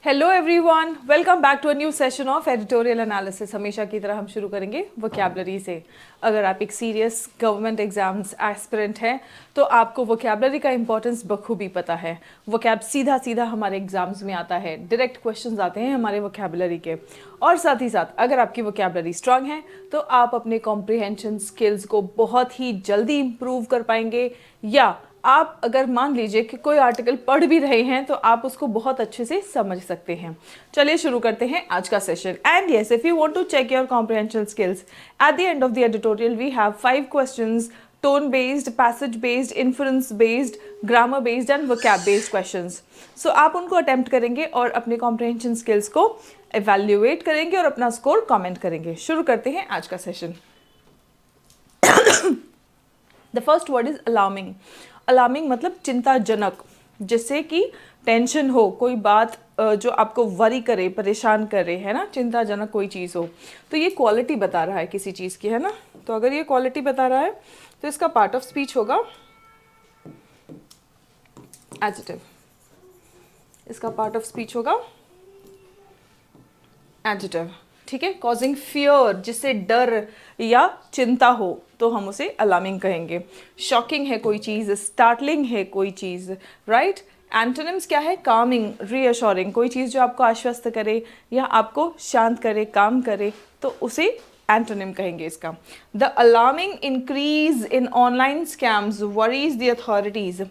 Hello everyone, welcome back to a new session of editorial analysis. हमेशा की तरह हम शुरू करेंगे वोकैबलरी से। अगर आप एक सीरियस गवर्नमेंट एग्जाम्स एस्पिरेंट हैं तो आपको वोकैबलरी का इंपॉर्टेंस बखूबी पता है। वोकैब सीधा सीधा हमारे एग्जाम्स में आता है, डायरेक्ट क्वेश्चंस आते हैं हमारे वोकैबलरी के। और साथ ही साथ अगर आपकी वोकैबलरी स्ट्रांग है तो आप अपने कॉम्प्रिहेंशन स्किल्स को बहुत ही जल्दी इम्प्रूव कर पाएंगे, या आप अगर मान लीजिए कि कोई आर्टिकल पढ़ भी रहे हैं तो आप उसको बहुत अच्छे से समझ सकते हैं। चलिए शुरू करते हैं आज का session. And yes, if you want to check your comprehension skills at the end of the editorial we have 5 questions, tone based, passage based, inference based, grammar based and vocab based questions. So आप उनको attempt करेंगे और अपने comprehension skills को evaluate करेंगे और अपना score comment करेंगे। शुरू करते हैं आज का session. The first word is alarming. Alarming मतलब चिंताजनक, जिससे कि टेंशन हो, कोई बात जो आपको वरी करे, परेशान करे, है ना, चिंताजनक कोई चीज़ हो। तो ये क्वालिटी बता रहा है किसी चीज़ की, है ना। तो अगर ये क्वालिटी बता रहा है तो इसका पार्ट ऑफ स्पीच होगा एडजेक्टिव। इसका पार्ट ऑफ स्पीच होगा एडजेक्टिव, ठीक है। कॉजिंग फियर, जिससे डर या चिंता हो तो हम उसे अलार्मिंग कहेंगे। शॉकिंग है कोई चीज़, स्टार्टलिंग है कोई चीज़, राइट। एंटोनिम्स क्या है? कामिंग, रीअश्योरिंग, कोई चीज़ जो आपको आश्वस्त करे या आपको शांत करे, काम करे, तो उसे एंटोनिम कहेंगे इसका। The alarming increase in online scams worries the authorities.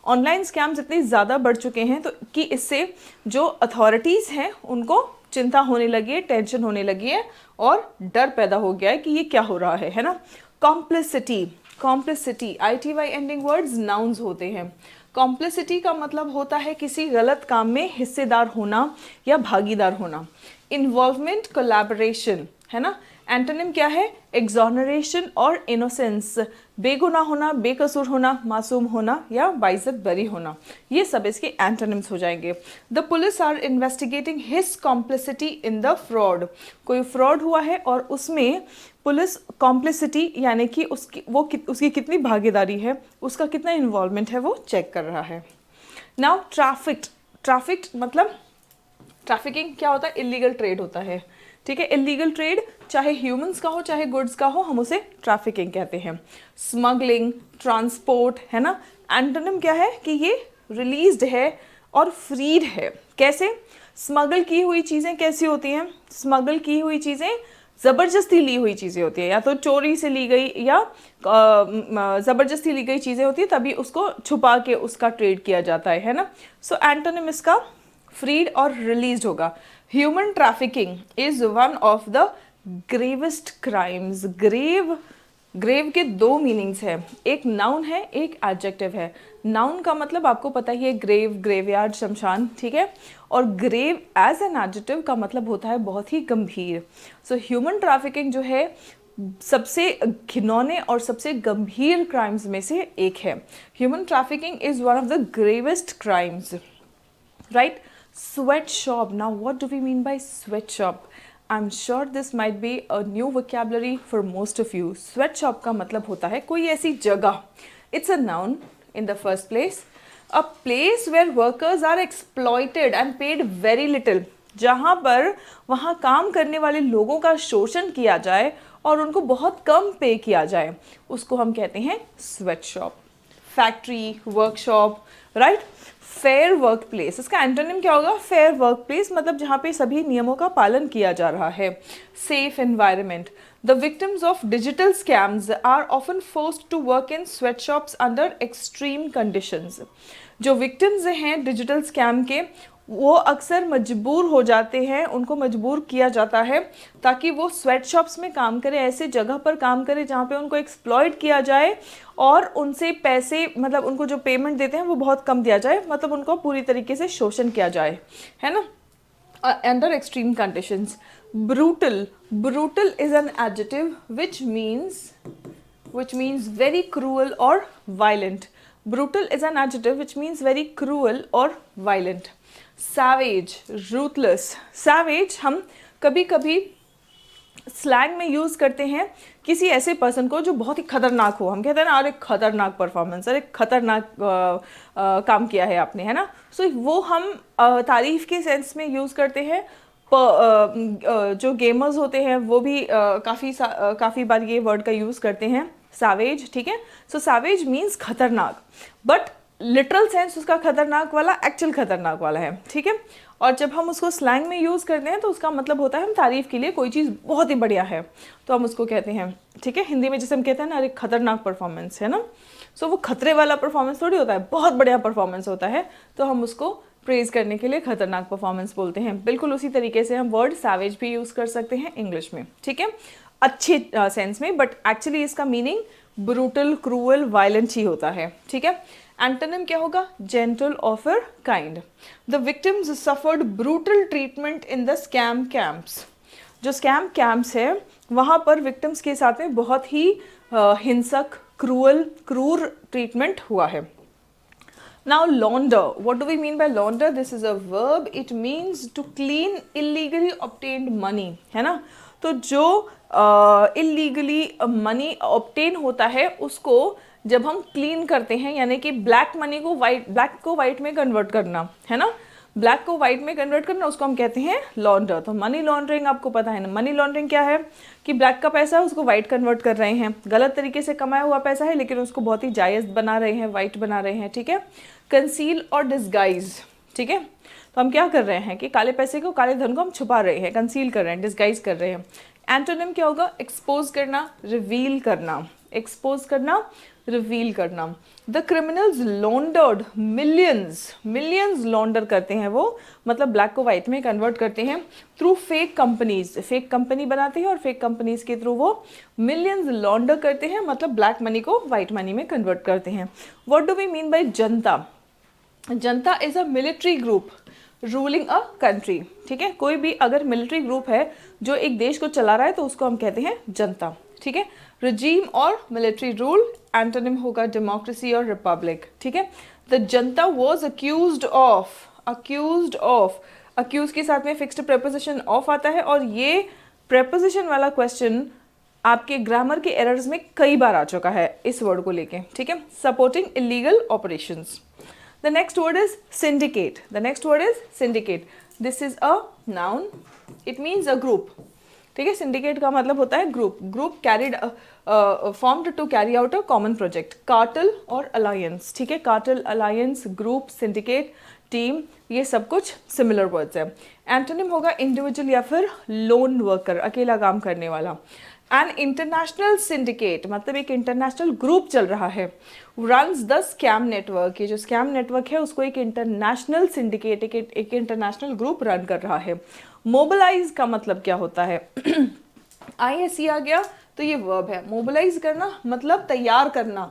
Online scams इतने ज़्यादा बढ़ चुके हैं तो कि इससे जो अथॉरिटीज़ हैं उनको चिंता होने लगी है, टेंशन होने लगी है और डर पैदा हो गया है कि ये क्या हो रहा है ना। Complicity, complicity, ITY ending words nouns होते हैं। कॉम्प्लिसिटी का मतलब होता है किसी गलत काम में हिस्सेदार होना या भागीदार होना। इन्वॉल्वमेंट, कोलैबोरेशन, है ना। एंटोनिम क्या है? एक्सोनरेशन और इनोसेंस, बेगुनाह होना, बेकसूर होना, मासूम होना या बाइज्जत बरी होना। ये सब इसके एंटोनिम्स हो जाएंगे। The police are investigating his complicity in the fraud. कोई फ्रॉड हुआ है और उसमें पुलिस कॉम्प्लिसिटी यानी कि उसकी कितनी भागीदारी है, उसका कितना इन्वॉल्वमेंट है, वो चेक कर रहा है। नाउ ट्रैफिक्ड, ट्रैफिक्ड मतलब ट्रैफिकिंग क्या होता है? इलीगल ट्रेड होता है, ठीक है। इलीगल ट्रेड चाहे ह्यूमंस का हो चाहे गुड्स का हो, हम उसे ट्रैफिकिंग कहते हैं। स्मगलिंग, ट्रांसपोर्ट, है ना। एंटोनिम क्या है कि ये रिलीज्ड है और फ्रीड है। कैसे? स्मगल की हुई चीज़ें कैसी होती हैं? स्मगल की हुई चीज़ें ज़बरदस्ती ली हुई चीज़ें होती हैं, या तो चोरी से ली गई या ज़बरदस्ती ली गई चीज़ें होती है, तभी उसको छुपा के उसका ट्रेड किया जाता है ना। सो एंटोनिम इसका फ्रीड और रिलीज्ड होगा। Human trafficking is one of the gravest crimes. Grave के 2 मीनिंग्स हैं, एक नाउन है, एक एडजेक्टिव है। नाउन का मतलब आपको पता ही है, ग्रेव, ग्रेवयार्ड, शमशान, ठीक है। और ग्रेव एज एन एडजेक्टिव का मतलब होता है बहुत ही गंभीर। सो ह्यूमन ट्रैफिकिंग जो है सबसे घिनौने और सबसे गंभीर क्राइम्स में से एक है। Human trafficking is one of the gravest crimes, right. Sweatshop. Now what do we mean by sweatshop? I'm sure this might be a new vocabulary for most of you. Sweatshop का मतलब होता है कोई ऐसी जगह, it's a noun in the first place, a place where workers are exploited and paid very little. जहाँ पर वहाँ काम करने वाले लोगों का शोषण किया जाए और उनको बहुत कम पे किया जाए, उसको हम कहते हैं sweatshop. Factory, workshop, right. Fair work place, इसका एंटोनिम क्या होगा? फेयर वर्क प्लेस मतलब जहाँ पे सभी नियमों का पालन किया जा रहा है। Safe environment, the victims of digital scams are often forced to work in sweatshops under extreme conditions. जो विक्टिम्स हैं डिजिटल स्कैम के, वो अक्सर मजबूर हो जाते हैं, उनको मजबूर किया जाता है ताकि वो स्वेट शॉप्स में काम करें, ऐसे जगह पर काम करें जहाँ पे उनको एक्सप्लॉइट किया जाए और उनसे पैसे, मतलब उनको जो पेमेंट देते हैं वो बहुत कम दिया जाए, मतलब उनको पूरी तरीके से शोषण किया जाए, है ना। Under extreme conditions. Brutal, brutal is an adjective which means very cruel और violent. Brutal is an adjective which means very cruel और वायलेंट। Savage, ruthless. सैवेज हम कभी कभी स्लैंग में यूज़ करते हैं किसी ऐसे पर्सन को जो बहुत ही खतरनाक हो। हम कहते हैं ना, अरे खतरनाक परफॉर्मेंस, अरे खतरनाक काम किया है आपने, है ना। सो वो हम तारीफ के सेंस में यूज़ करते हैं। जो गेमर्स होते हैं वो भी काफ़ी बार ये वर्ड का यूज़ करते हैं, सैवेज, ठीक है। सो सैवेज मीन्स खतरनाक, बट लिटरल सेंस उसका खतरनाक वाला एक्चुअल खतरनाक वाला है, ठीक है। और जब हम उसको स्लैंग में यूज़ करते हैं तो उसका मतलब होता है हम तारीफ़ के लिए, कोई चीज़ बहुत ही बढ़िया है तो हम उसको कहते हैं, ठीक है। हिंदी में जैसे हम कहते हैं ना, अरे खतरनाक परफॉर्मेंस है ना, सो वो खतरे वाला परफॉर्मेंस थोड़ी होता है, बहुत बढ़िया परफॉर्मेंस होता है, तो हम उसको प्रेज़ करने के लिए खतरनाक परफॉर्मेंस बोलते हैं। बिल्कुल उसी तरीके से हम वर्ड सैवेज भी यूज़ कर सकते हैं इंग्लिश में, ठीक है, अच्छे सेंस में, बट एक्चुअली इसका मीनिंग ब्रूटल, क्रूअल, वायलेंट ही होता है, ठीक है। एंटोनिम क्या होगा? जेंटल और फिर kind. The victims suffered brutal treatment in the scam camps. जो स्कैम कैंप्स है वहाँ पर विक्टिम्स के साथ में बहुत ही हिंसक, क्रूर ट्रीटमेंट हुआ है। Now launder, what do we mean by launder? This is a verb. It means to clean illegally obtained money, है ना। तो जो illegally money obtain होता है उसको जब हम क्लीन करते हैं, यानी कि ब्लैक मनी को वाइट में कन्वर्ट करना, है ना, ब्लैक को वाइट में कन्वर्ट करना, उसको हम कहते हैं लॉन्डर। तो मनी लॉन्ड्रिंग आपको पता है ना, मनी लॉन्ड्रिंग क्या है कि ब्लैक का पैसा है उसको वाइट कन्वर्ट कर रहे हैं, गलत तरीके से कमाया हुआ पैसा है लेकिन उसको बहुत ही जायज़ बना रहे हैं, वाइट बना रहे हैं, ठीक है। कंसील और डिस्गाइज, ठीक है, तो हम क्या कर रहे हैं कि काले पैसे को, काले धन को हम छुपा रहे हैं, कंसील कर रहे हैं, डिस्गाइज कर रहे हैं। एंटोनिम क्या होगा? एक्सपोज करना, रिवील करना, एक्सपोज करना, रिवील करना। द क्रिमिनल्स लॉन्डर्ड मिलियंस लॉन्डर करते हैं वो, मतलब ब्लैक को वाइट में कन्वर्ट करते हैं through fake companies, fake company बनाते हैं और फेक कंपनीज के थ्रू वो मिलियंस लॉन्डर करते हैं, मतलब ब्लैक मनी को वाइट मनी में कन्वर्ट करते हैं। What do we mean by junta? Junta is a military group ruling a country, ठीक है। कोई भी अगर मिलिट्री ग्रुप है जो एक देश को चला रहा है तो उसको हम कहते हैं जनता, ठीक है। रजीम और मिलिट्री रूल, एंटोनिम होगा डेमोक्रेसी और रिपब्लिक, ठीक है। The Janata was accused of, accused के साथ में फिक्स्ड प्रेपोजिशन ऑफ आता है, और ये प्रेपोजिशन वाला क्वेश्चन आपके ग्रामर के एरर्स में कई बार आ चुका है इस वर्ड को लेके, ठीक है। Supporting illegal operations. The next word is syndicate. The next word is syndicate. This is a noun. It means a group. ठीक है, syndicate का मतलब होता है group. Group carried formed to carry out a common project. Cartel और alliance, ठीक है, cartel, alliance, group, syndicate, team, ये सब कुछ similar words है। Antonym होगा individual या फिर lone worker, अकेला काम करने वाला। एन इंटरनेशनल सिंडिकेट मतलब एक इंटरनेशनल ग्रुप चल रहा है, रन्स द स्कैम नेटवर्क। ये जो स्कैम नेटवर्क है उसको एक इंटरनेशनल सिंडिकेट, एक इंटरनेशनल ग्रुप रन कर रहा है। मोबिलाइज का मतलब क्या होता है? ISE आ गया तो ये वर्ब है। मोबिलाइज करना मतलब तैयार करना,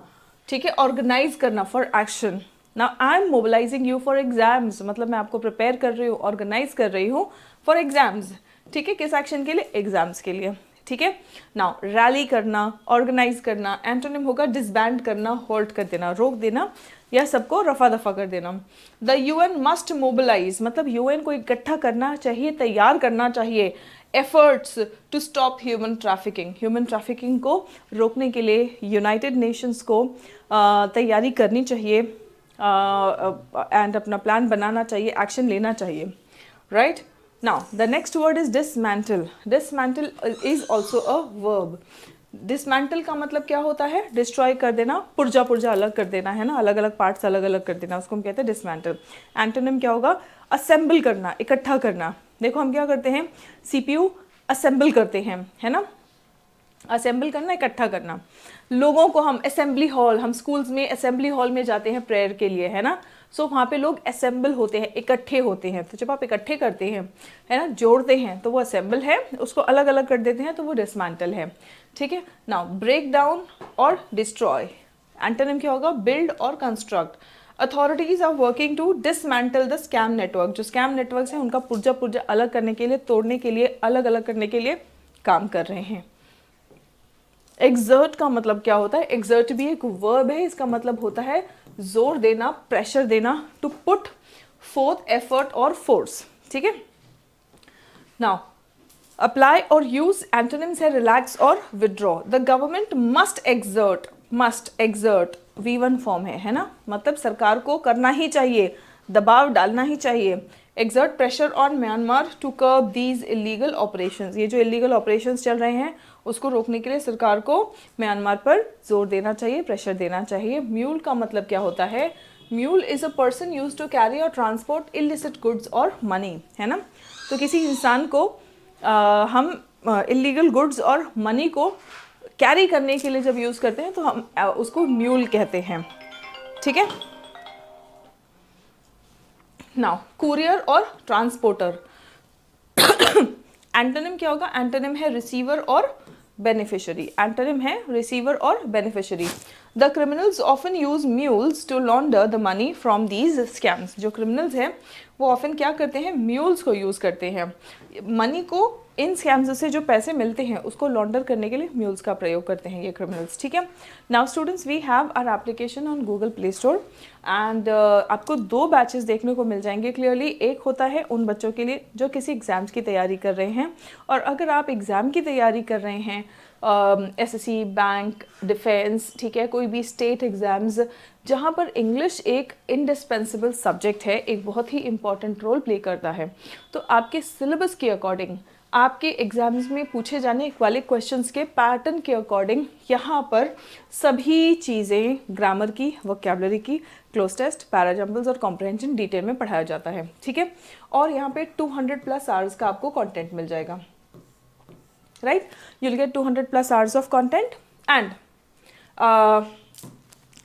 ठीक है, ऑर्गेनाइज करना for action. Now I am mobilising you for exams, मतलब मैं आपको प्रिपेयर कर रही हूँ, ऑर्गेनाइज कर रही हूँ फॉर एग्जाम्स, ठीक है, किस एक्शन के लिए? एग्जाम्स के लिए, ठीक है। नाउ रैली करना, ऑर्गेनाइज करना, एंटोनिम होगा डिसबैंड करना, होल्ड कर देना, रोक देना या सबको रफा दफा कर देना। द UN मस्ट मोबिलाइज मतलब UN को इकट्ठा करना चाहिए, तैयार करना चाहिए efforts to stop human trafficking. Human trafficking को रोकने के लिए यूनाइटेड नेशंस को तैयारी करनी चाहिए एंड अपना प्लान बनाना चाहिए, एक्शन लेना चाहिए, right. Now the next word is dismantle. Dismantle is also a verb. Dismantle का मतलब क्या होता है? Destroy कर देना, पुर्जा अलग कर देना, है ना, अलग अलग पार्ट्स अलग अलग कर देना, उसको हम कहते हैं dismantle. Antonym क्या होगा? Assemble करना, इकट्ठा करना। देखो हम क्या करते हैं, CPU assemble करते हैं, है ना, असेंबल करना, इकट्ठा करना। लोगों को हम असेंबली हॉल, हम स्कूल्स में असेंबली हॉल में जाते हैं प्रेयर के लिए, है ना, सो वहाँ पे लोग असेंबल होते हैं, इकट्ठे होते हैं। तो जब आप इकट्ठे करते हैं, है ना, जोड़ते हैं, तो वो असेंबल है, उसको अलग अलग कर देते हैं तो वो डिसमेंटल है, ठीक है। नाउ ब्रेक डाउन और डिस्ट्रॉय, एंटोनिम क्या होगा? बिल्ड और construct. Authorities are working to dismantle the scam network. जो स्कैम नेटवर्क है उनका पुर्जा अलग करने के लिए, तोड़ने के लिए, अलग अलग करने के लिए काम कर रहे हैं। एक्सर्ट का मतलब क्या होता है? एक्सर्ट भी एक वर्ब है, इसका मतलब होता है जोर देना, प्रेशर देना, टू पुट फोर्थ एफर्ट और फोर्स, ठीक है। नाउ अप्लाई और यूज एंटोनिम्स है रिलैक्स और withdraw. The government must exert V1 form है ना, मतलब सरकार को करना ही चाहिए, दबाव डालना ही चाहिए। Exert pressure on Myanmar to curb these illegal operations, ये जो इलीगल ऑपरेशंस चल रहे हैं उसको रोकने के लिए सरकार को म्यांमार पर जोर देना चाहिए, प्रेशर देना चाहिए। म्यूल का मतलब क्या होता है? Mule is a person use to carry और ट्रांसपोर्ट इलिसिट गुड्स और मनी, है ना। तो किसी इंसान को हम इलीगल गुड्स और मनी को कैरी करने के लिए जब यूज़ करते हैं तो हम उसको म्यूल कहते हैं, ठीक है। नाउ कुरियर और ट्रांसपोर्टर, एंटोनिम क्या होगा? एंटोनिम है रिसीवर और बेनिफिशियरी, एंटोनिम है रिसीवर और beneficiary. The criminals often use mules to launder the money from these scams, जो क्रिमिनल्स हैं वो ऑफन क्या करते हैं? म्यूल्स को यूज़ करते हैं, मनी को, इन स्कैम्स से जो पैसे मिलते हैं उसको लॉन्डर करने के लिए म्यूल्स का प्रयोग करते हैं ये क्रिमिनल्स, ठीक है। Now students, we have our application on Google Play Store and आपको 2 बैचेस देखने को मिल जाएंगे क्लियरली। एक होता है उन बच्चों के लिए जो किसी एग्ज़ाम्स की तैयारी कर रहे हैं, और अगर आप एग्ज़ाम की तैयारी कर रहे हैं एसएससी, बैंक, डिफेंस, ठीक है, कोई भी स्टेट एग्ज़ाम्स जहाँ पर इंग्लिश एक इंडिस्पेंसिबल सब्जेक्ट है, एक बहुत ही इंपॉर्टेंट रोल प्ले करता है, तो आपके सिलेबस के अकॉर्डिंग, आपके एग्ज़ाम्स में पूछे जाने वाले क्वेश्चंस के पैटर्न के अकॉर्डिंग यहाँ पर सभी चीज़ें ग्रामर की, वोकैबुलरी की, क्लोज टेस्ट, पैराजम्बल्स और कॉम्प्रहेंशन डिटेल में पढ़ाया जाता है, ठीक है। और यहाँ पे 200+ आवर्स का आपको कंटेंट मिल जाएगा, right. You'll get 200+ hours of content and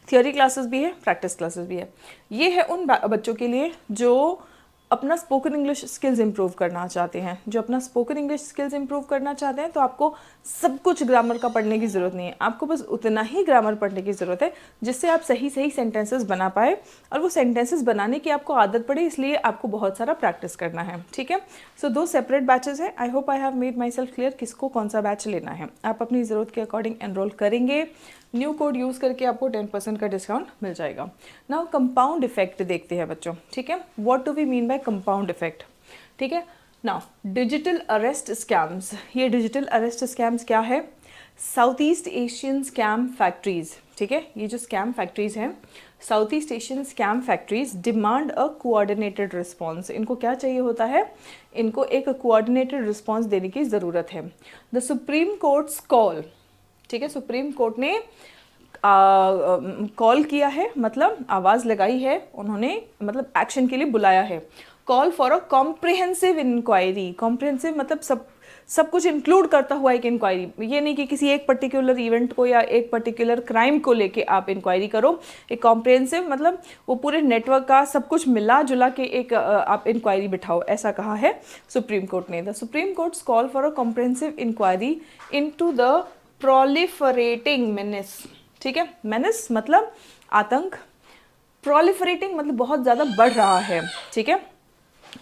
theory classes भी है, प्रैक्टिस क्लासेस भी है। ये है उन बच्चों के लिए जो अपना स्पोकन इंग्लिश स्किल्स इंप्रूव करना चाहते हैं, जो अपना स्पोकन इंग्लिश स्किल्स इंप्रूव करना चाहते हैं। तो आपको सब कुछ ग्रामर का पढ़ने की ज़रूरत नहीं है, आपको बस उतना ही ग्रामर पढ़ने की ज़रूरत है जिससे आप सही सही सेंटेंसेस बना पाए, और वो सेंटेंसेस बनाने की आपको आदत पड़े, इसलिए आपको बहुत सारा प्रैक्टिस करना है, ठीक है। सो 2 सेपरेट बैचेस हैं। I hope I have made my self clear किसको कौन सा बैच लेना है। आप अपनी ज़रूरत के अकॉर्डिंग एनरोल करेंगे, न्यू कोड यूज़ करके आपको 10% का डिस्काउंट मिल जाएगा। नाउ कंपाउंड इफेक्ट देखते हैं बच्चों, ठीक है। What do we mean by compound effect, ठीक है। नाउ डिजिटल अरेस्ट स्कैम्स, ये डिजिटल अरेस्ट स्कैम्स क्या है? South east Asian scam factories, ठीक है। ये जो स्कैम फैक्ट्रीज हैं, south east Asian scam factories demand a coordinated response. इनको क्या चाहिए होता है? इनको एक कोऑर्डिनेटेड रिस्पॉन्स देने की ज़रूरत है। द सुप्रीम कोर्ट्स कॉल, ठीक है, सुप्रीम कोर्ट ने कॉल किया है, मतलब आवाज़ लगाई है उन्होंने, मतलब एक्शन के लिए बुलाया है। Call for a comprehensive inquiry, comprehensive मतलब सब कुछ इंक्लूड करता हुआ एक इंक्वायरी। ये नहीं कि किसी एक पर्टिकुलर इवेंट को या एक पर्टिकुलर क्राइम को लेके आप इंक्वायरी करो। एक कॉम्प्रिहेंसिव मतलब वो पूरे नेटवर्क का सब कुछ मिला जुला के एक आप इंक्वायरी बिठाओ, ऐसा कहा है सुप्रीम कोर्ट ने। The supreme court's call for a comprehensive inquiry into the proliferating menace, ठीक है। मेनेस मतलब आतंक, प्रोलिफरेटिंग मतलब बहुत ज़्यादा बढ़ रहा है, ठीक है।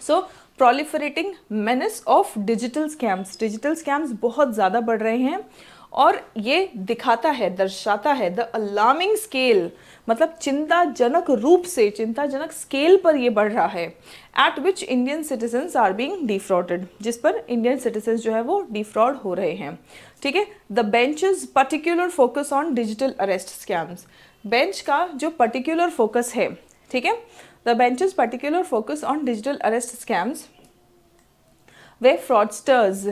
So proliferating menace of digital scams, digital scams बहुत ज़्यादा बढ़ रहे हैं, और ये दिखाता है, दर्शाता है द अलार्मिंग स्केल, मतलब चिंताजनक रूप से, चिंताजनक स्केल पर ये बढ़ रहा है। At which Indian citizens are being defrauded, जिस पर इंडियन सिटीजन्स जो है वो डिफ्रॉड हो रहे हैं, ठीक है। The benches particular focus on digital arrest scams, bench का जो पर्टिकुलर फोकस है, ठीक है। The benches particular focus on digital arrest scams way fraudsters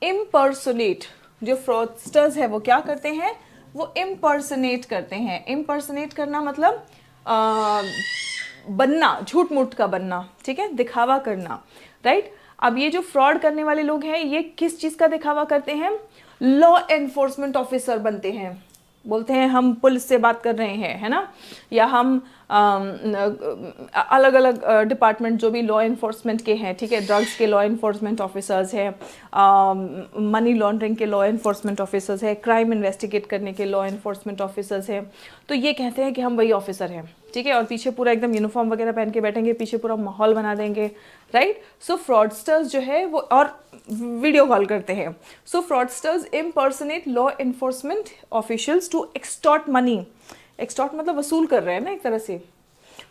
impersonate, जो फ्रॉडस्टर्स है वो क्या करते हैं? वो इम्पर्सनेट करते हैं। इम्पर्सनेट करना मतलब बनना, झूठ मूठ का बनना, ठीक है, दिखावा करना, राइट। अब ये जो फ्रॉड करने वाले लोग हैं ये किस चीज़ का दिखावा करते हैं? लॉ एनफोर्समेंट ऑफिसर बनते हैं, बोलते हैं हम पुलिस से बात कर रहे हैं, है ना, या हम अलग अलग डिपार्टमेंट जो भी लॉ इन्फोर्समेंट के हैं, ठीक है, ड्रग्स के लॉ इन्फोर्समेंट ऑफिसर्स हैं, मनी लॉन्ड्रिंग के लॉ इन्फोर्समेंट ऑफिसर्स हैं, क्राइम इन्वेस्टिगेट करने के लॉ इन्फोर्समेंट ऑफिसर्स हैं। तो ये कहते हैं कि हम वही ऑफिसर हैं, ठीक है, और पीछे पूरा एकदम यूनिफॉर्म वगैरह पहन के बैठेंगे, पीछे पूरा माहौल बना देंगे, राइट। सो फ्रॉडस्टर्स जो है वो, और वीडियो कॉल करते हैं। So fraudsters impersonate law enforcement officials to extort money, extort मतलब वसूल कर रहे हैं ना एक तरह से,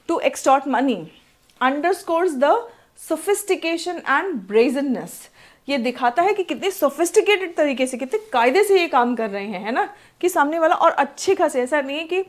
to extort money, underscores the sophistication and brazenness, ये दिखाता है कि कितने सोफिस्टिकेटेड तरीके से, कितने कायदे से ये काम कर रहे हैं, है ना, कि सामने वाला, और अच्छे खासे, ऐसा नहीं है कि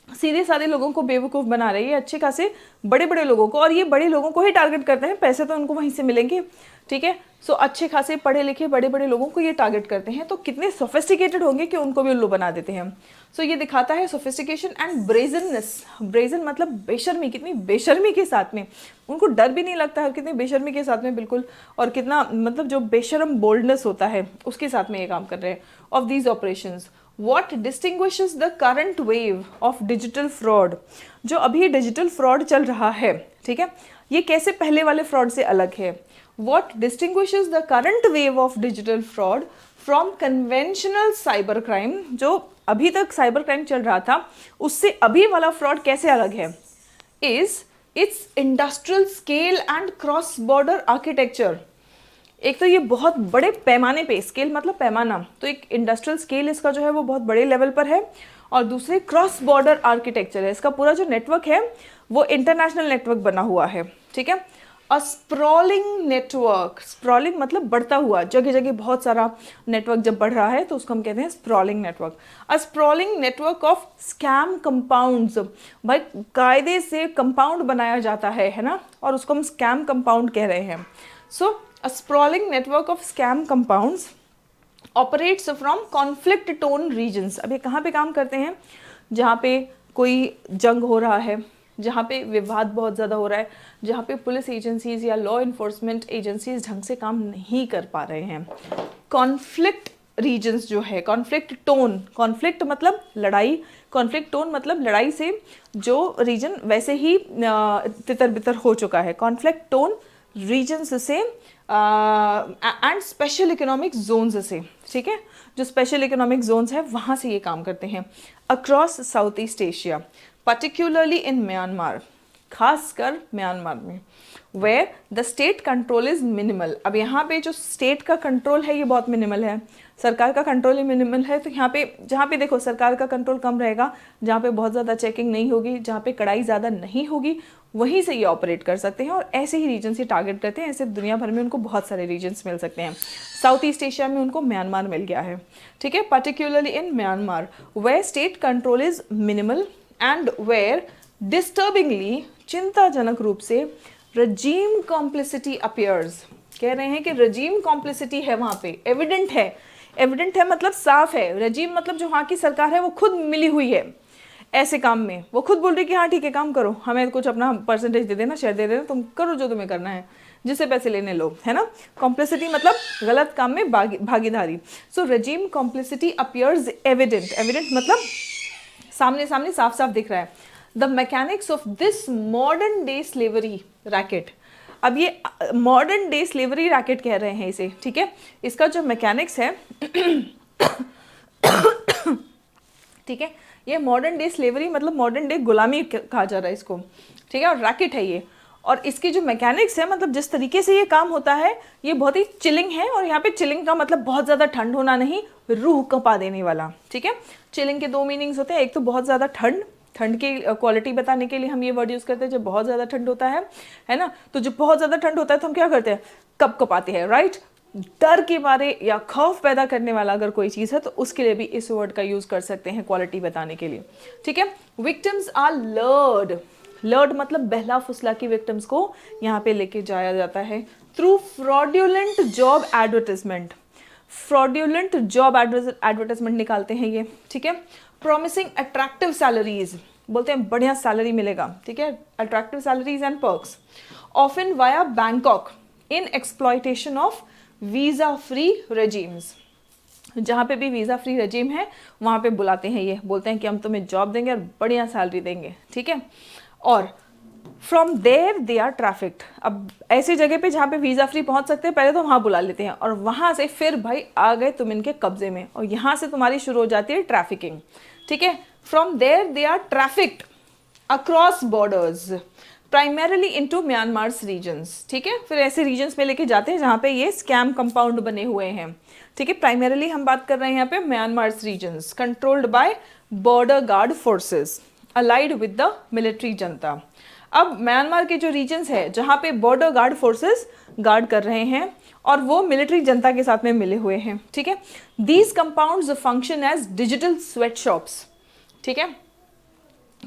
सीधे साधे लोगों को बेवकूफ़ बना रहे हैं, ये अच्छे खासे बड़े बड़े लोगों को, और ये बड़े लोगों को ही टारगेट करते हैं, पैसे तो उनको वहीं से मिलेंगे, ठीक है। सो अच्छे खासे पढ़े लिखे बड़े बड़े लोगों को ये टारगेट करते हैं, तो कितने सोफिस्टिकेटेड होंगे कि उनको भी उल्लू बना देते हैं। सो ये दिखाता है सोफिस्टिकेशन एंड ब्रेजननेस। ब्रेजन मतलब बेशर्मी, कितनी बेशर्मी के साथ में, उनको डर भी नहीं लगता है, कितनी बेशर्मी के साथ में बिल्कुल, और कितना मतलब जो बेशर्म बोल्डनेस होता है उसके साथ में ये काम कर रहे हैं। Of these operations What distinguishes the current wave of digital fraud? जो अभी डिजिटल फ्रॉड चल रहा है, ठीक है, ये कैसे पहले वाले फ्रॉड से अलग है? What distinguishes the current wave of digital fraud from conventional cyber crime? जो अभी तक साइबर क्राइम चल रहा था उससे अभी वाला फ्रॉड कैसे अलग है? Is its industrial scale and cross border architecture. एक तो ये बहुत बड़े पैमाने पे, स्केल मतलब पैमाना, तो एक इंडस्ट्रियल स्केल इसका जो है वो बहुत बड़े लेवल पर है, और दूसरे क्रॉस बॉर्डर आर्किटेक्चर है, इसका पूरा जो नेटवर्क है वो इंटरनेशनल नेटवर्क बना हुआ है, ठीक है। अ स्प्रॉलिंग नेटवर्क, स्प्रॉलिंग मतलब बढ़ता हुआ, जगह जगह बहुत सारा नेटवर्क जब बढ़ रहा है तो उसको हम कहते हैं sprawling network. A sprawling network of scam compounds, भाई कायदे से कंपाउंड बनाया जाता है ना, और उसको हम स्कैम कंपाउंड कह रहे हैं। सो A sprawling network of scam compounds operates from conflict torn regions. अब ये कहाँ पे काम करते हैं? जहाँ पे कोई जंग हो रहा है, जहाँ पे विवाद बहुत ज़्यादा हो रहा है, जहाँ पे पुलिस एजेंसीज या लॉ इन्फोर्समेंट एजेंसीज ढंग से काम नहीं कर पा रहे हैं। कॉन्फ्लिक्ट रीजन्स जो है, कॉन्फ्लिक्ट टोन, कॉन्फ्लिक्ट मतलब लड़ाई, कॉन्फ्लिक्ट टोन मतलब लड़ाई से जो रीजन वैसे ही तितर बितर हो चुका है, कॉन्फ्लिक्ट टोन रीजन्स से एंड स्पेशल इकोनॉमिक जोन्स से, ठीक है, जो स्पेशल इकोनॉमिक जोन्स है वहाँ से ये काम करते हैं। Across south east Asia, particularly in Myanmar, खासकर म्यांमार में, where the state control is minimal. अब यहाँ पे जो स्टेट का कंट्रोल है ये बहुत मिनिमल है, सरकार का कंट्रोल ही मिनिमल है, तो यहाँ पे जहाँ पे देखो सरकार का कंट्रोल कम रहेगा, जहाँ पे बहुत ज़्यादा चेकिंग नहीं होगी, जहाँ पे कड़ाई ज़्यादा नहीं होगी, वहीं से ये ऑपरेट कर सकते हैं, और ऐसे ही रीजन से टारगेट करते हैं। ऐसे दुनिया भर में उनको बहुत सारे रीजन्स मिल सकते हैं। साउथ ईस्ट एशिया में उनको म्यांमार मिल गया है, ठीक है, particularly in Myanmar where state control is minimal and where disturbingly, चिंताजनक रूप से, रजीम कॉम्प्लिसिटी अपीयर्स। कह रहे हैं कि रजीम कॉम्प्लिसिटी है वहाँ पे, एविडेंट है, एविडेंट है मतलब साफ है, रजीम मतलब जो वहाँ की सरकार है वो खुद मिली हुई है ऐसे काम में, वो खुद बोल रही कि हाँ ठीक है काम करो, हमें कुछ अपना परसेंटेज दे देना, शेयर दे देना, तुम करो जो तुम्हें करना है, जिससे पैसे लेने लो, है ना। कॉम्प्लिसिटी मतलब गलत काम में भागीदारी। सो रजीम कॉम्प्लिसिटी अपीयर्स एविडेंट, एविडेंट मतलब सामने सामने साफ साफ दिख रहा है। The mechanics of this modern day slavery racket, अब ये मॉडर्न डे स्लेवरी रैकेट कह रहे हैं इसे, ठीक है, इसका जो मैकेनिक्स है ठीक है, ये मॉडर्न डे स्लेवरी मतलब मॉडर्न डे गुलामी कहा जा रहा है इसको, ठीक है, और रैकेट है ये, और इसकी जो मैकेनिक्स है मतलब जिस तरीके से ये काम होता है ये बहुत ही चिलिंग है, और यहाँ पे चिलिंग का मतलब बहुत ज़्यादा ठंड होना नहीं, रूह कंपा देने वाला, ठीक है। चिलिंग के दो मीनिंग्स होते हैं, एक तो बहुत ज़्यादा ठंड, ठंड की क्वालिटी बताने के लिए हम ये वर्ड यूज़ करते हैं जब बहुत ज़्यादा ठंड होता है ना, तो जब बहुत ज़्यादा ठंड होता है तो हम क्या करते हैं, कप कपाते हैं, राइट। डर के बारे या खौफ पैदा करने वाला अगर कोई चीज़ है तो उसके लिए भी इस वर्ड का यूज़ कर सकते हैं क्वालिटी बताने के लिए, ठीक है। विक्टिम्स आर लर्ड, लर्ड मतलब बहला फुसला की विक्टिम्स को यहाँ पे लेके जाया जाता है through fraudulent job advertisement, fraudulent job advertisement निकालते हैं ये, ठीक है। प्रॉमिसिंग अट्रैक्टिव सैलरीज, बोलते हैं बढ़िया सैलरी मिलेगा, ठीक है, attractive salaries and perks, often via Bangkok in exploitation of visa free regimes. जहाँ पे भी वीज़ा फ्री रेजीम है वहाँ पे बुलाते हैं ये, बोलते हैं कि हम तुम्हें जॉब देंगे और बढ़िया सैलरी देंगे, ठीक है। और from there they are trafficked, अब ऐसी जगह पे जहाँ पे वीज़ा फ्री पहुँच सकते हैं पहले तो वहाँ बुला लेते हैं, और वहाँ से फिर भाई आ गए तुम इनके कब्जे में, और यहाँ से तुम्हारी शुरू हो जाती है ट्रैफिकिंग, ठीक है। From there they are trafficked across borders primarily into Myanmar's regions, ठीक है, फिर ऐसे रीजन्स में लेके जाते हैं जहाँ पे ये स्कैम कंपाउंड बने हुए हैं, ठीक है। प्राइमरीली हम बात कर रहे हैं यहाँ पे Myanmar's regions controlled by border guard forces allied with the military junta. अब म्यांमार के जो रीजन्स है जहाँ पे बॉर्डर गार्ड फोर्सेस गार्ड कर रहे हैं और वो मिलिट्री जनता के साथ में मिले हुए हैं, ठीक है। These compounds function as digital sweat shops, ठीक है।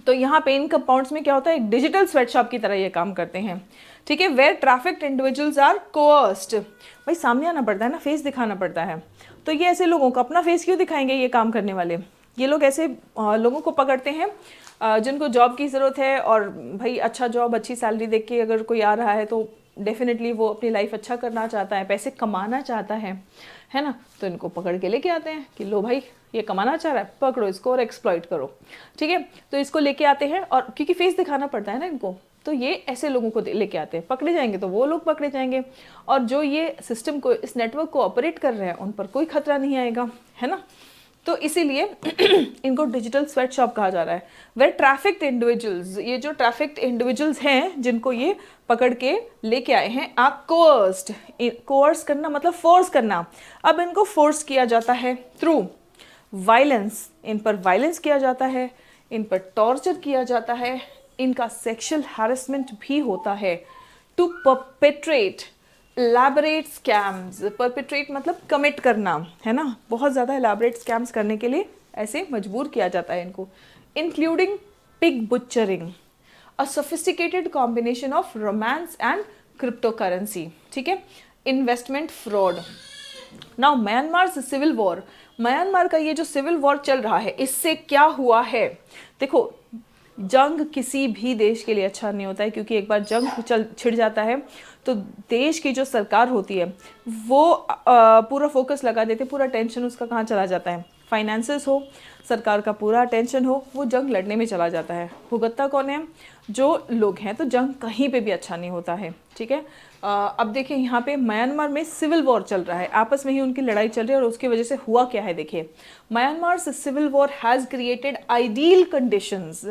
तो यहाँ पे इन कंपाउंड्स में क्या होता है, एक डिजिटल स्वेट शॉप की तरह ये काम करते हैं, ठीक है। Where trafficked individuals are coerced, भाई सामने आना पड़ता है ना, फेस दिखाना पड़ता है, तो ये ऐसे लोगों को अपना फेस क्यों दिखाएंगे ये काम करने वाले। ये लोग ऐसे लोगों को पकड़ते हैं जिनको जॉब की ज़रूरत है, और भाई अच्छा जॉब, अच्छी सैलरी देख के अगर कोई आ रहा है तो डेफिनेटली वो अपनी लाइफ अच्छा करना चाहता है, पैसे कमाना चाहता है ना। तो इनको पकड़ के लेके आते हैं कि लो भाई ये कमाना चाह रहा है, पकड़ो इसको और एक्सप्लॉइट करो, ठीक है। तो इसको लेके आते हैं, और क्योंकि फेस दिखाना पड़ता है ना इनको, तो ये ऐसे लोगों को लेके आते हैं। पकड़े जाएंगे तो वो लोग पकड़े जाएंगे, और जो ये सिस्टम को, इस नेटवर्क को ऑपरेट कर रहे हैं उन पर कोई खतरा नहीं आएगा, है ना। तो इसीलिए इनको डिजिटल स्वेट शॉप कहा जा रहा है। वेयर ट्रैफिक्ड इंडिविजुअल्स, ये जो ट्रैफिक्ड इंडिविजुअल्स हैं जिनको ये पकड़ के लेके आए हैं, आर कोअर्स्ड। कोअर्स करना मतलब फोर्स करना। अब इनको फोर्स किया जाता है थ्रू वायलेंस, इन पर वायलेंस किया जाता है, इन पर टॉर्चर किया जाता है, इनका सेक्सुअल हैरेसमेंट भी होता है। टू परपेट्रेट एलैबोरेट स्कैम्स, परपेट्रेट मतलब कमिट करना, है ना, बहुत ज़्यादा एलैबोरेट स्कैम्स करने के लिए ऐसे मजबूर किया जाता है इनको। Including pig butchering, a sophisticated combination of romance and crypto currency, ठीक है। Investment fraud. Now Myanmar civil war, Myanmar का ये जो सिविल वॉर चल रहा है, इससे क्या हुआ है, देखो जंग किसी भी देश के लिए अच्छा नहीं होता है, क्योंकि एक बार जंग छिड़ जाता है तो देश की जो सरकार होती है वो पूरा फोकस लगा देते, पूरा टेंशन उसका कहाँ चला जाता है, फाइनेंसेस हो, सरकार का पूरा अटेंशन हो, वो जंग लड़ने में चला जाता है। भुगतता कौन है, जो लोग हैं। तो जंग कहीं पे भी अच्छा नहीं होता है, ठीक है। अब देखिए यहाँ पे म्यांमार में सिविल वॉर चल रहा है, आपस में ही उनकी लड़ाई चल रही है, और उसकी वजह से हुआ क्या है देखिए। Myanmar civil war has created ideal conditions,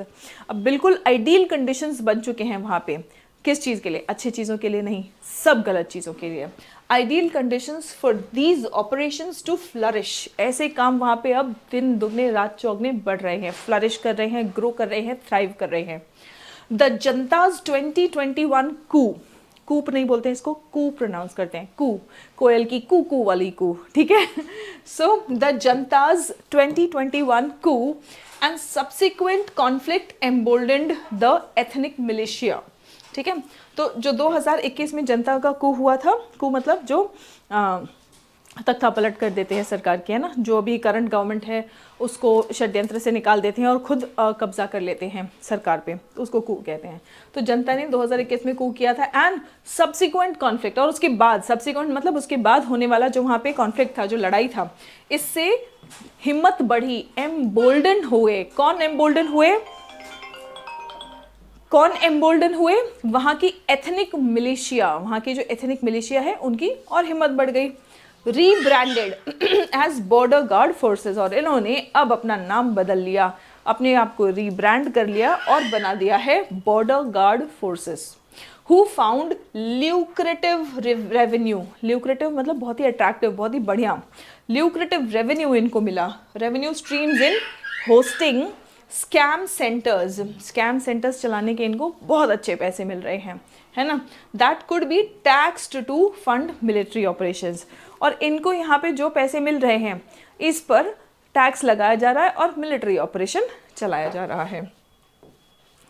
अब बिल्कुल आइडियल कंडीशंस बन चुके हैं वहाँ पे। किस चीज़ के लिए, अच्छी चीज़ों के लिए नहीं, सब गलत चीज़ों के लिए। Ideal conditions for these operations to flourish, ऐसे काम वहाँ पे अब दिन दुगने रात चौगने बढ़ रहे हैं, फ्लरिश कर रहे हैं, ग्रो कर रहे हैं, थ्राइव कर रहे हैं। द जनताज 2021 कूप नहीं बोलते हैं इसको, कू प्रोनाउंस करते हैं, कू, कोयल की कू वाली कू, ठीक है। So the junta's 2021 coup and subsequent conflict emboldened the ethnic militia, ठीक है। तो जो 2021 में जनता का कू हुआ था, कू मतलब जो तख्ता पलट कर देते हैं सरकार की, है ना, जो अभी करंट गवर्नमेंट है उसको षड्यंत्र से निकाल देते हैं और खुद कब्जा कर लेते हैं सरकार पे, उसको कू कहते हैं। तो जनता ने 2021 में कू किया था, एंड सब्सिक्वेंट कॉन्फ्लिक्ट, और उसके बाद, सब्सिक्वेंट मतलब उसके बाद होने वाला जो वहाँ पे कॉन्फ्लिक्ट था, जो लड़ाई था, इससे हिम्मत बढ़ी, एम्बोल्डन हुए। कौन एम्बोल्डन हुए, कौन एम्बोल्डन हुए, वहाँ की एथनिक मिलिशिया, वहाँ की जो एथनिक मिलिशिया है उनकी और हिम्मत बढ़ गई। Rebranded as border guard forces, और इन्होंने अब अपना नाम बदल लिया, अपने आप को रीब्रांड कर लिया और बना दिया है border guard forces. Who found lucrative revenue, lucrative मतलब बहुत ही अट्रैक्टिव, बहुत ही बढ़िया, ल्यूक्रेटिव रेवेन्यू इनको मिला, revenue streams in hosting scam centres, scam centres चलाने के इनको बहुत अच्छे पैसे मिल रहे हैं, है ना। That could be taxed to fund military operations, और इनको यहाँ पे जो पैसे मिल रहे हैं इस पर टैक्स लगाया जा रहा है और मिलिट्री ऑपरेशन चलाया जा रहा है।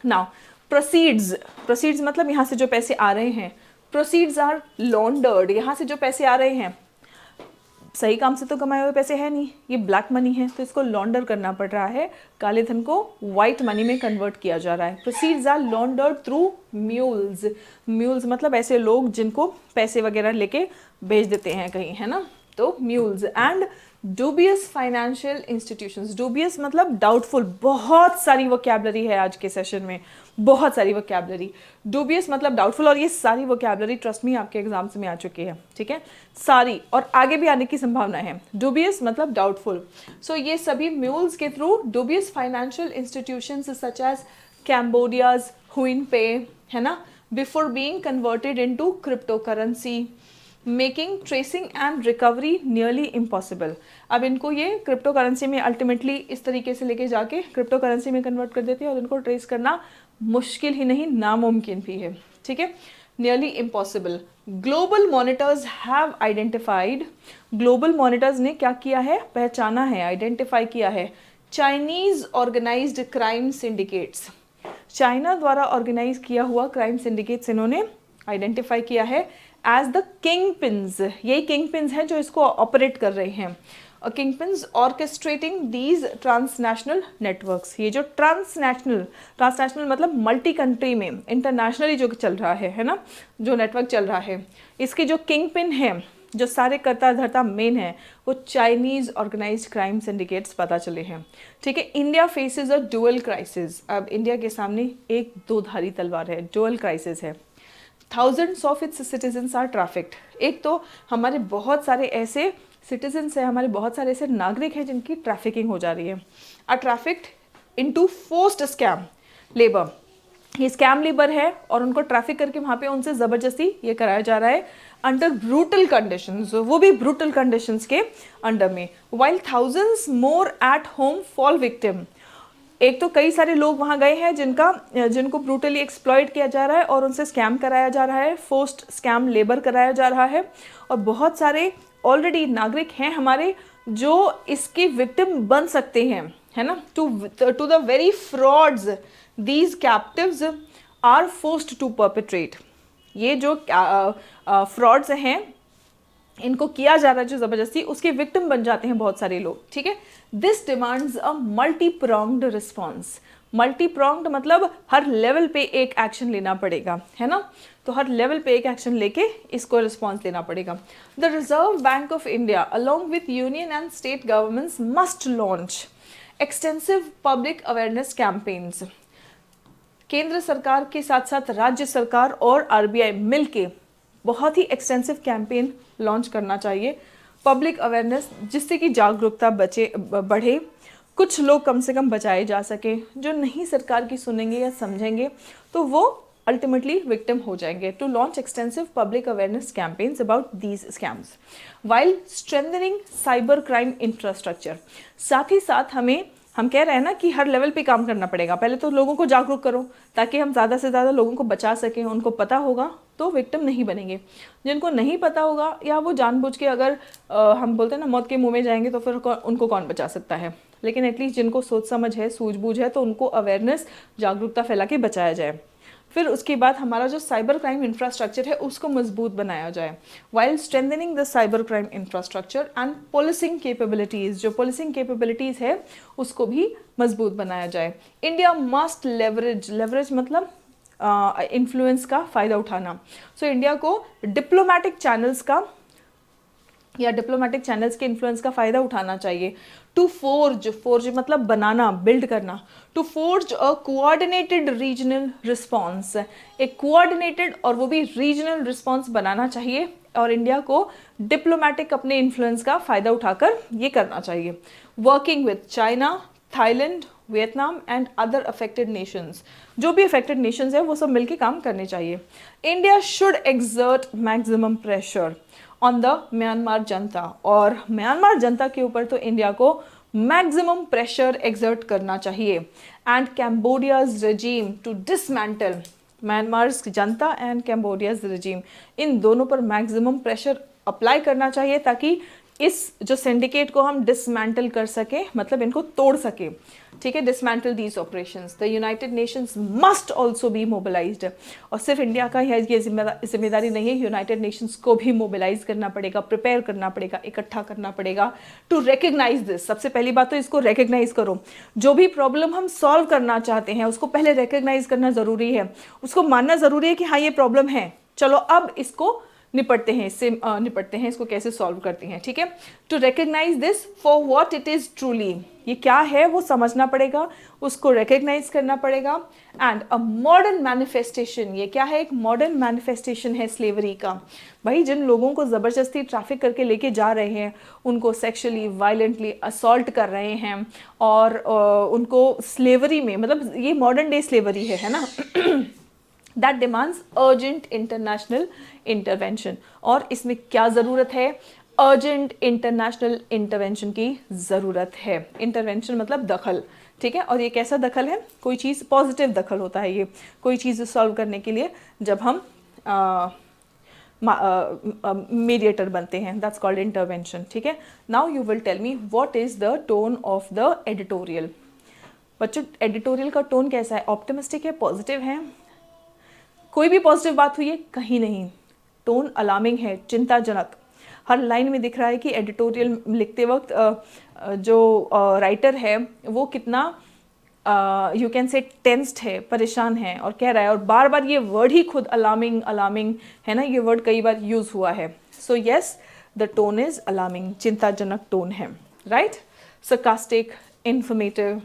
नाउ प्रोसीड्स, प्रोसीड्स मतलब यहाँ से जो पैसे आ रहे हैं, प्रोसीड्स आर लॉन्डर्ड, यहाँ से जो पैसे आ रहे हैं सही काम से तो कमाए हुए पैसे है नहीं, ये ब्लैक मनी है, तो इसको लॉन्डर करना पड़ रहा है, काले धन को वाइट मनी में कन्वर्ट किया जा रहा है। Proceeds are laundered through mules, mules मतलब ऐसे लोग जिनको पैसे वगैरह लेके भेज देते हैं कहीं, है ना, तो mules. And dubious financial institutions, dubious मतलब डाउटफुल, बहुत सारी वोकैबुलरी है आज के सेशन में, बहुत सारी वोकैबुलरी। डूबियस मतलब डाउटफुल, और ये सारी वोकैबुलरी ट्रस्ट मी आपके एग्जाम्स में आ चुकी है, ठीक है, सारी, और आगे भी आने की संभावना है। डूबियस मतलब डाउटफुल, सो ये सभी म्यूल्स के through dubious financial institutions such as Cambodia's Huione Pay, है ना, before being converted into crypto currency, making tracing and recovery nearly impossible. अब इनको ये क्रिप्टो करेंसी में अल्टीमेटली इस तरीके से लेके जाके क्रिप्टो करेंसी में कन्वर्ट कर देते हैं, और इनको ट्रेस करना मुश्किल ही नहीं, नामुमकिन भी है, ठीक है, nearly impossible. Global monitors have identified, global monitors ने क्या किया है, पहचाना है, आइडेंटिफाई किया है, Chinese organised crime syndicates, China द्वारा ऑर्गेनाइज किया हुआ क्राइम सिंडिकेट्स इन्होंने आइडेंटिफाई किया है एज द किंग पिन्स, यही किंग पिन्स हैं जो इसको ऑपरेट कर रहे हैं, kingpins orchestrating these transnational networks, ये जो ट्रांसनेशनल मतलब मल्टी कंट्री में इंटरनेशनली जो चल रहा है ना, जो नेटवर्क चल रहा है, इसके जो किंग पिन है, जो सारे कर्ता धर्ता मेन है, वो चाइनीज ऑर्गेनाइज्ड क्राइम सिंडिकेट्स पता चले हैं, ठीक है। India faces a dual crisis, अब इंडिया के सामने एक दो धारी तलवार है, डुअल क्राइसिस है। Thousands of its citizens are trafficked, एक तो हमारे बहुत सारे ऐसे सिटीजन्स हैं, हमारे बहुत सारे ऐसे नागरिक हैं जिनकी ट्रैफिकिंग हो जा रही है, are trafficked into forced scam labour, ये स्कैम लेबर है और उनको ट्रैफिक करके वहाँ पे उनसे ज़बरदस्ती ये कराया जा रहा है अंडर ब्रूटल कंडीशंस, वो भी ब्रूटल कंडीशंस के अंडर में, while thousands more at home fall victim, एक तो कई सारे लोग वहाँ गए हैं जिनको ब्रूटली एक्सप्लॉइट किया जा रहा है और उनसे स्कैम कराया जा रहा है, फोर्स्ड स्कैम लेबर कराया जा रहा है, और बहुत सारे ऑलरेडी नागरिक हैं हमारे जो इसके विक्टिम बन सकते हैं, है ना, to the very frauds these captives are forced to perpetrate, ये जो फ्रॉड्स हैं इनको किया जा रहा है जो ज़बरदस्ती, उसके विक्टिम बन जाते हैं बहुत सारे लोग, ठीक है। This demands a multi pronged response, multi pronged मतलब हर लेवल पे एक एक्शन लेना पड़ेगा, है ना, तो हर लेवल पे एक एक्शन लेके इसको रिस्पॉन्स लेना पड़ेगा। The reserve bank of India along with union and state governments must launch extensive public awareness campaigns, केंद्र सरकार के साथ साथ राज्य सरकार और आरबीआई मिलके बहुत ही एक्सटेंसिव कैंपेन लॉन्च करना चाहिए, पब्लिक अवेयरनेस, जिससे कि जागरूकता बढ़े, कुछ लोग कम से कम बचाए जा सके, जो नहीं सरकार की सुनेंगे या समझेंगे तो वो अल्टीमेटली विक्टिम हो जाएंगे। To launch extensive public awareness campaigns about these scams while strengthening cyber crime infrastructure, साथ ही साथ हम कह रहे हैं ना कि हर लेवल पे काम करना पड़ेगा, पहले तो लोगों को जागरूक करो ताकि हम ज़्यादा से ज़्यादा लोगों को बचा सकें, उनको पता होगा तो विक्टिम नहीं बनेंगे, जिनको नहीं पता होगा या वो जानबूझ के अगर हम बोलते हैं ना मौत के मुंह में जाएंगे तो फिर उनको कौन बचा सकता है, लेकिन एटलीस्ट जिनको सोच समझ है, सूझबूझ है, तो उनको अवेयरनेस, जागरूकता फैला के बचाया जाए। फिर उसके बाद हमारा जो साइबर क्राइम इंफ्रास्ट्रक्चर है उसको मजबूत बनाया जाए, while strengthening the cyber crime infrastructure and policing capabilities, जो पुलिसिंग कैपेबिलिटीज़ है उसको भी मजबूत बनाया जाए। इंडिया मस्ट लेवरेज मतलब इन्फ्लुएंस का फ़ायदा उठाना, सो इंडिया को डिप्लोमेटिक चैनल्स के इन्फ्लुएंस का फ़ायदा उठाना चाहिए। टू फोर्ज मतलब बनाना, बिल्ड करना, to forge a coordinated regional response, एक कोऑर्डिनेटेड और वो भी रीजनल रिस्पॉन्स बनाना चाहिए, और इंडिया को डिप्लोमेटिक अपने इन्फ्लुएंस का फ़ायदा उठाकर ये करना चाहिए। Working with China, Thailand, Vietnam and other affected Nations, जो भी अफेक्टेड नेशंस है वो सब मिलके काम करने चाहिए। India should exert maximum pressure on the Myanmar जनता, और म्यांमार जनता के ऊपर तो इंडिया को मैक्सिमम प्रेशर एक्सर्ट करना चाहिए, and Cambodia's regime to dismantle, Myanmar junta and Cambodia's regime, इन दोनों पर मैक्सिमम प्रेशर अप्लाई करना चाहिए ताकि इस जो सिंडिकेट को हम डिसमेंटल कर सके, मतलब इनको तोड़ सके, ठीक है, dismantle these operations. The United Nations must also be mobilised, और सिर्फ इंडिया का ये जिम्मेदारी नहीं है, यूनाइटेड नेशंस को भी मोबिलाइज करना पड़ेगा, प्रिपेयर करना पड़ेगा, इकट्ठा करना पड़ेगा टू रिकग्नाइज दिस। सबसे पहली बात तो इसको रिकग्नाइज करो, जो भी प्रॉब्लम हम सॉल्व करना चाहते हैं उसको पहले रिकग्नाइज करना ज़रूरी है, उसको मानना ज़रूरी है कि हाँ ये प्रॉब्लम है, चलो अब इसको निपटते हैं, इसको कैसे सॉल्व करते हैं, ठीक है। To recognise this for what it is truly, ये क्या है वो समझना पड़ेगा, उसको रिकग्नाइज करना पड़ेगा। एंड अ मॉडर्न मैनिफेस्टेशन, ये क्या है, एक मॉडर्न मैनिफेस्टेशन है स्लेवरी का। भाई जिन लोगों को ज़बरदस्ती ट्रैफिक करके लेके जा रहे हैं, उनको सेक्शुअली वायलेंटली असॉल्ट कर रहे हैं और उनको स्लेवरी में, मतलब ये मॉडर्न डे स्लेवरी है ना that demands urgent international intervention, और इसमें क्या ज़रूरत है, अर्जेंट इंटरनेशनल इंटरवेंशन की ज़रूरत है। इंटरवेंशन मतलब दखल, ठीक है। और ये कैसा दखल है, कोई चीज़ पॉजिटिव दखल होता है ये, कोई चीज़ सॉल्व करने के लिए जब हम मीडिएटर बनते हैं, दैट्स कॉल्ड इंटरवेंशन। ठीक है। Now you will tell me what is the tone of the editorial. बच्चों एडिटोरियल का टोन कैसा है, ऑप्टिमिस्टिक है, पॉजिटिव है, कोई भी पॉजिटिव बात हुई है, कहीं नहीं। टोन अलार्मिंग है, चिंताजनक। हर लाइन में दिख रहा है कि एडिटोरियल लिखते वक्त जो राइटर है वो कितना यू कैन से टेंस्ड है, परेशान है, और कह रहा है, और बार बार ये वर्ड ही खुद अलार्मिंग अलार्मिंग है ना, ये वर्ड कई बार यूज हुआ है। So yes, the tone is alarming, चिंताजनक टोन है, right. Sarcastic, informative,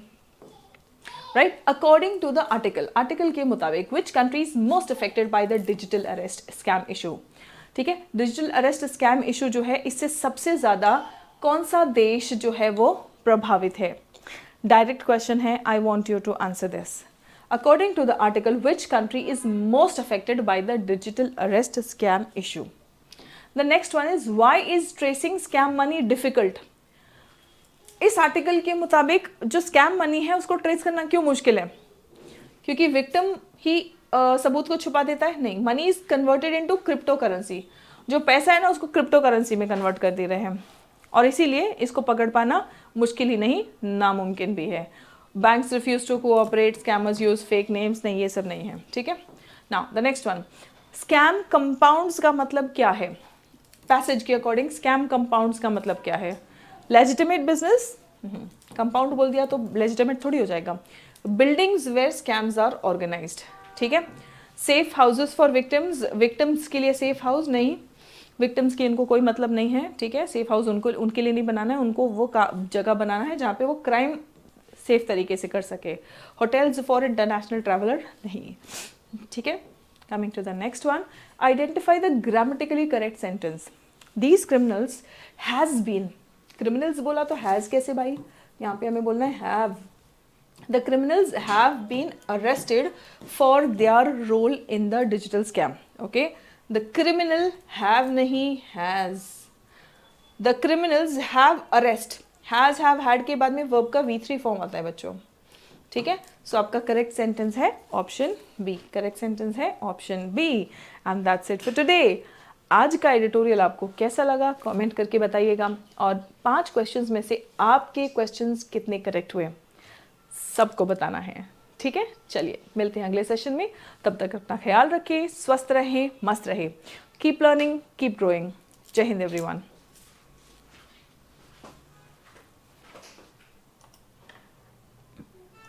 right. According to the article के मुताबिक which country is most affected by the digital arrest scam issue. ठीक है, डिजिटल अरेस्ट स्कैम इशू जो है, इससे सबसे ज़्यादा कौन सा देश जो है वो प्रभावित है। डायरेक्ट क्वेश्चन है, I want you to answer this. According to the article which country is most affected by the digital arrest scam issue. The next one is why is tracing scam money difficult. इस article के मुताबिक जो scam money है उसको trace करना क्यों मुश्किल है, क्योंकि विक्टिम ही सबूत को छुपा देता है। नहीं, money is converted into crypto currency. जो पैसा है ना उसको क्रिप्टो करेंसी में कन्वर्ट कर दे रहे हैं, और इसीलिए इसको पकड़ पाना मुश्किल ही नहीं, नामुमकिन भी है। Banks refuse to cooperate, scammers use fake names, नहीं, ये सब नहीं है। ठीक है। Now the next one, scam compounds का मतलब क्या है। पैसेज के अकॉर्डिंग स्कैम कंपाउंड्स का मतलब क्या है। लेजिटिमेट बिजनेस, कंपाउंड बोल दिया तो लेजिटिमेट थोड़ी हो जाएगा। Buildings where scams are organised. ठीक है। Safe houses for victims, victims के लिए सेफ हाउस नहीं, विक्टिम्स की इनको कोई मतलब नहीं है। ठीक है, सेफ हाउस उनको उनके लिए नहीं बनाना है, उनको वो जगह बनाना है जहाँ पे वो क्राइम सेफ तरीके से कर सके। होटल्स फॉर इंटरनेशनल ट्रैवलर नहीं। ठीक है। Coming to the next one, identify the grammatically correct sentence. These criminals has been, criminals बोला तो हैज कैसे भाई, यहाँ पे हमें बोलना है have. The criminals have been arrested for their role in the digital scam. Okay, the criminal have नहीं has. The criminals have arrest. Has have had के बाद में verb का V3 फॉर्म आता है बच्चों। ठीक है, सो आपका करेक्ट सेंटेंस है ऑप्शन बी। करेक्ट सेंटेंस है option B. And that's it for today. आज का एडिटोरियल आपको कैसा लगा कमेंट करके बताइएगा, और 5 क्वेश्चंस में से आपके क्वेश्चंस कितने करेक्ट हुए सबको बताना है। ठीक है, चलिए मिलते हैं अगले सेशन में। तब तक अपना ख्याल रखें, स्वस्थ रहें, मस्त रहें। Keep learning, keep growing. जय हिंद एवरीवन।